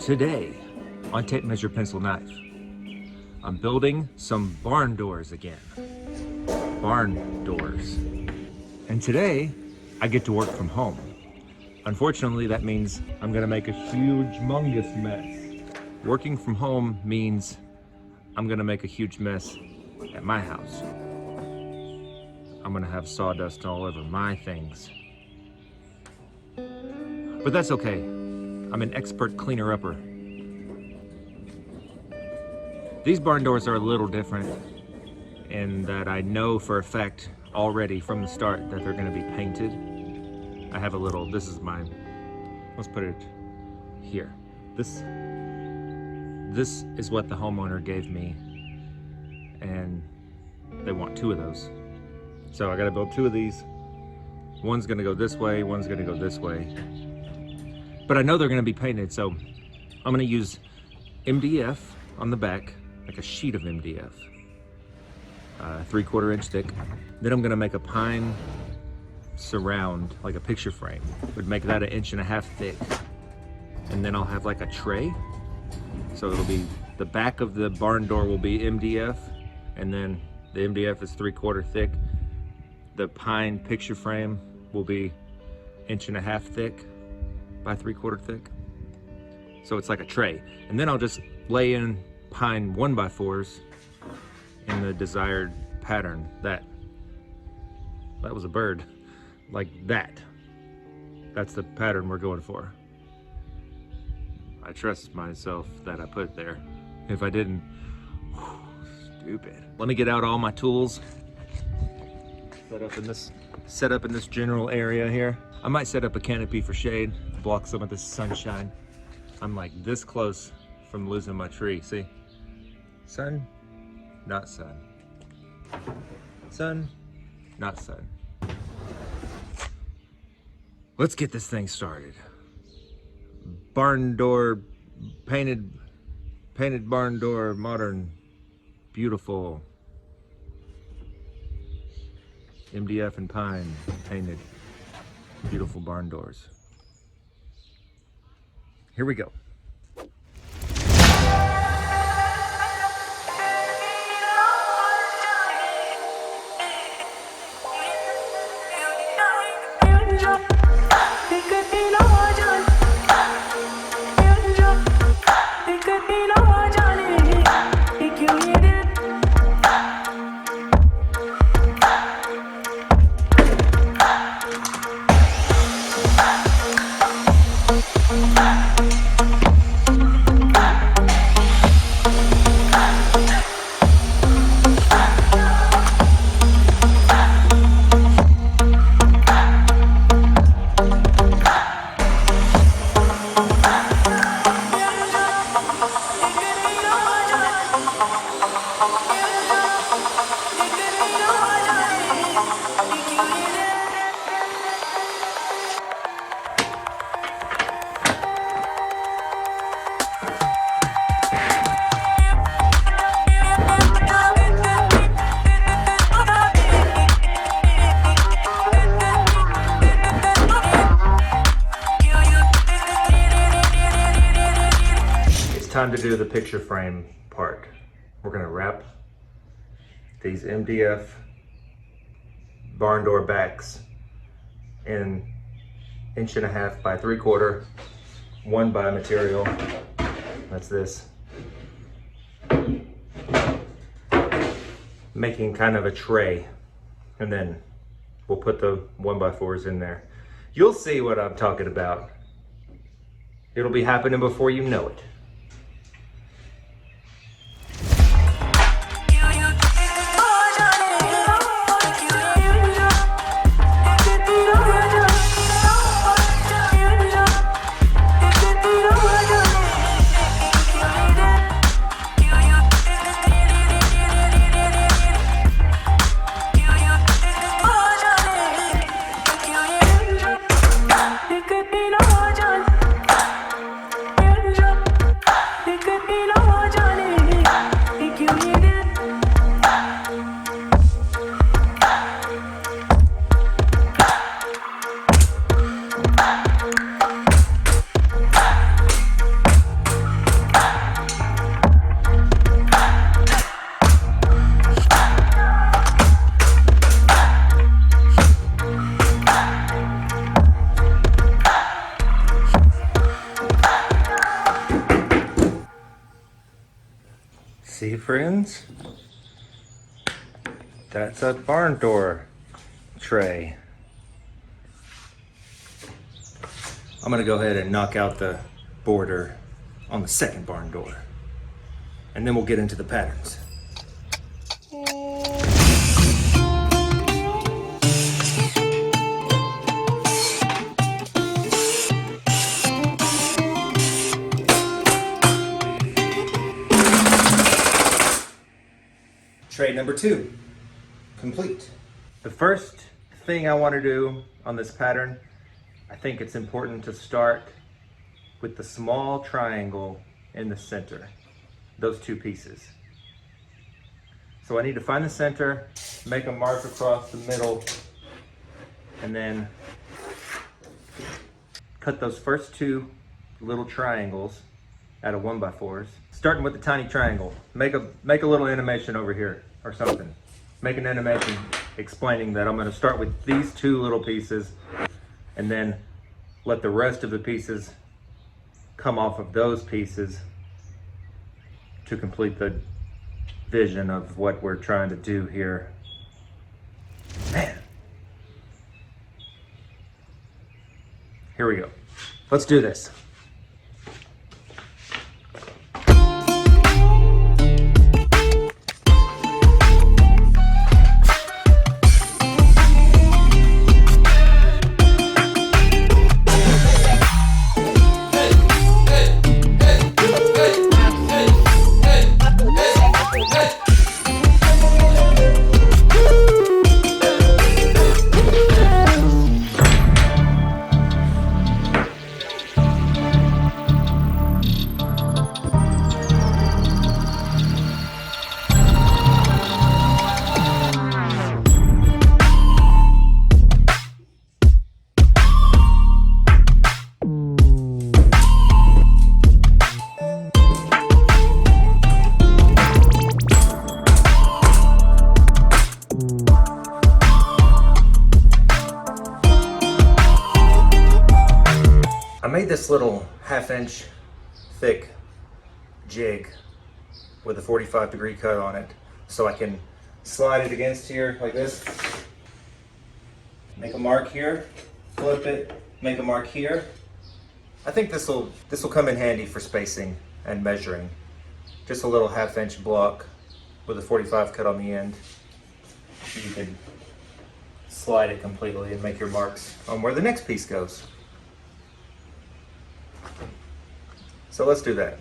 Today, on tape measure pencil knife, I'm building some barn doors again. Barn doors. And today, I get to work from home. Unfortunately, that means I'm gonna make a huge, humongous mess. Working from home means I'm gonna make a huge mess at my house. I'm gonna have sawdust all over my things. But that's okay. I'm an expert cleaner-upper. These barn doors are a little different in that I know for a fact already from the start that they're gonna be painted. I have a little, this is mine. Let's put it here. This is what the homeowner gave me, and they want 2 of those. So I gotta build 2 of these. One's gonna go this way, one's gonna go this way. But I know they're gonna be painted, so I'm gonna use MDF on the back, like a sheet of MDF, 3/4 inch thick. Then I'm gonna make a pine surround, like a picture frame. Would make that 1.5 inch thick. And then I'll have like a tray. So it'll be, the back of the barn door will be MDF, and then the MDF is 3/4 thick. The pine picture frame will be 1.5 inch thick by 3/4 thick. So it's like a tray. And then I'll just lay in pine 1x4s in the desired pattern. That was a bird. Like that. That's the pattern we're going for. I trust myself that I put it there. If I didn't, stupid. Let me get out all my tools. Set up in this general area here. I might set up a canopy for shade, block some of the sunshine. I'm like this close from losing my tree. See? Sun, not sun. Sun, not sun. Let's get this thing started. Barn door, painted barn door, modern, beautiful. MDF and pine painted, beautiful barn doors. Here we go. Time to do the picture frame part. We're gonna wrap these MDF barn door backs in 1.5 inch by 3/4, 1 by material. That's this. Making kind of a tray, and then we'll put the 1x4s in there. You'll see what I'm talking about. It'll be happening before you know it. friends, that's a barn door tray. I'm gonna go ahead and knock out the border on the second barn door, and then we'll get into the patterns. Tray number 2, complete. The first thing I want to do on this pattern, I think it's important to start with the small triangle in the center, those 2 pieces. So I need to find the center, make a mark across the middle, and then cut those first 2 little triangles out of 1x4s. Starting with the tiny triangle, make a little animation over here or something. Make an animation explaining that I'm going to start with these 2 little pieces and then let the rest of the pieces come off of those pieces to complete the vision of what we're trying to do here. Man. Here we go. Let's do this. I made this little 1/2-inch thick jig with a 45-degree cut on it so I can slide it against here like this. Make a mark here, flip it, make a mark here. I think this will come in handy for spacing and measuring. Just a little 1/2-inch block with a 45 cut on the end. You can slide it completely and make your marks on where the next piece goes. So let's do that.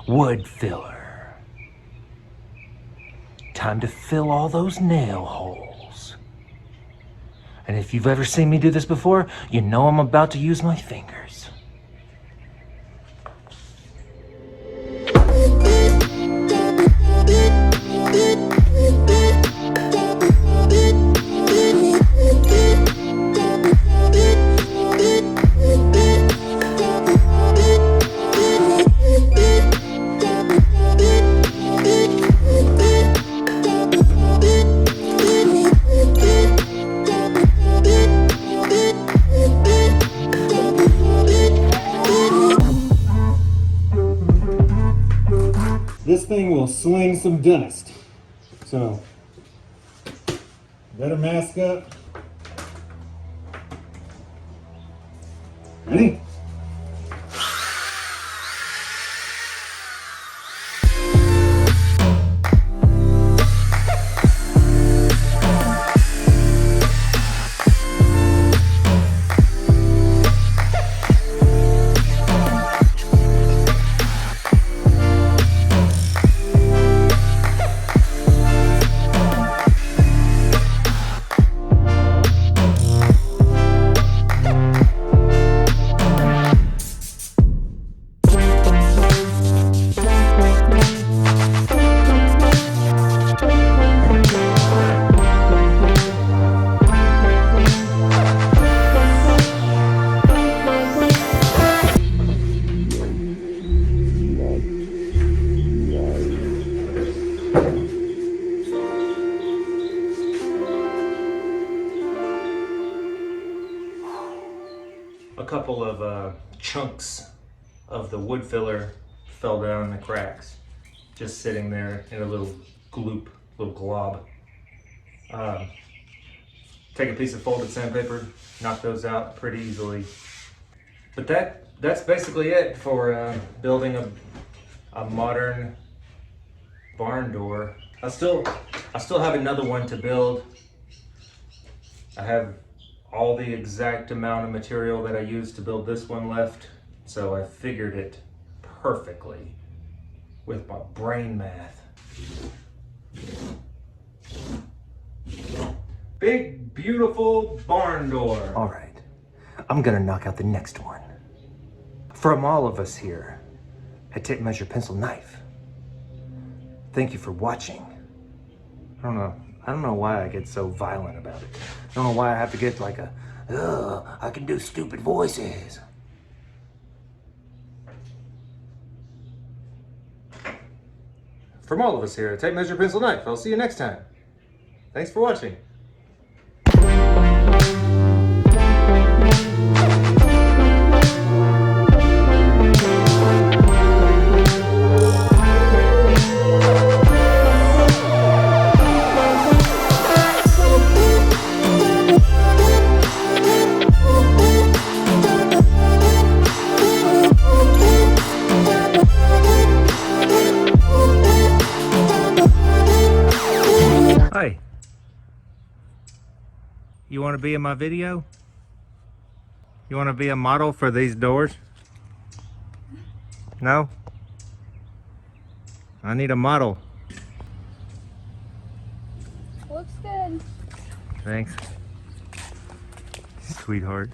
Wood filler. time to fill all those nail holes. And if you've ever seen me do this before, you know I'm about to use my fingers. This thing will sling some dust. So, better mask up. Ready? A couple of chunks of the wood filler fell down in the cracks, just sitting there in a little gloop, little glob. Take a piece of folded sandpaper, knock those out pretty easily. But that's basically it for building a modern barn door. I still have another one to build. I have all the exact amount of material that I used to build this one left, so I figured it perfectly with my brain math. Big, beautiful barn door. All right, I'm gonna knock out the next one. From all of us here at Tape Measure Pencil Knife, thank you for watching. I don't know why I get so violent about it. I don't know why I have to get like I can do stupid voices. From all of us here at Tape Measure Pencil Knife, I'll see you next time. Thanks for watching. Hi. You want to be in my video? You want to be a model for these doors? No? I need a model. Looks good. Thanks. Sweetheart.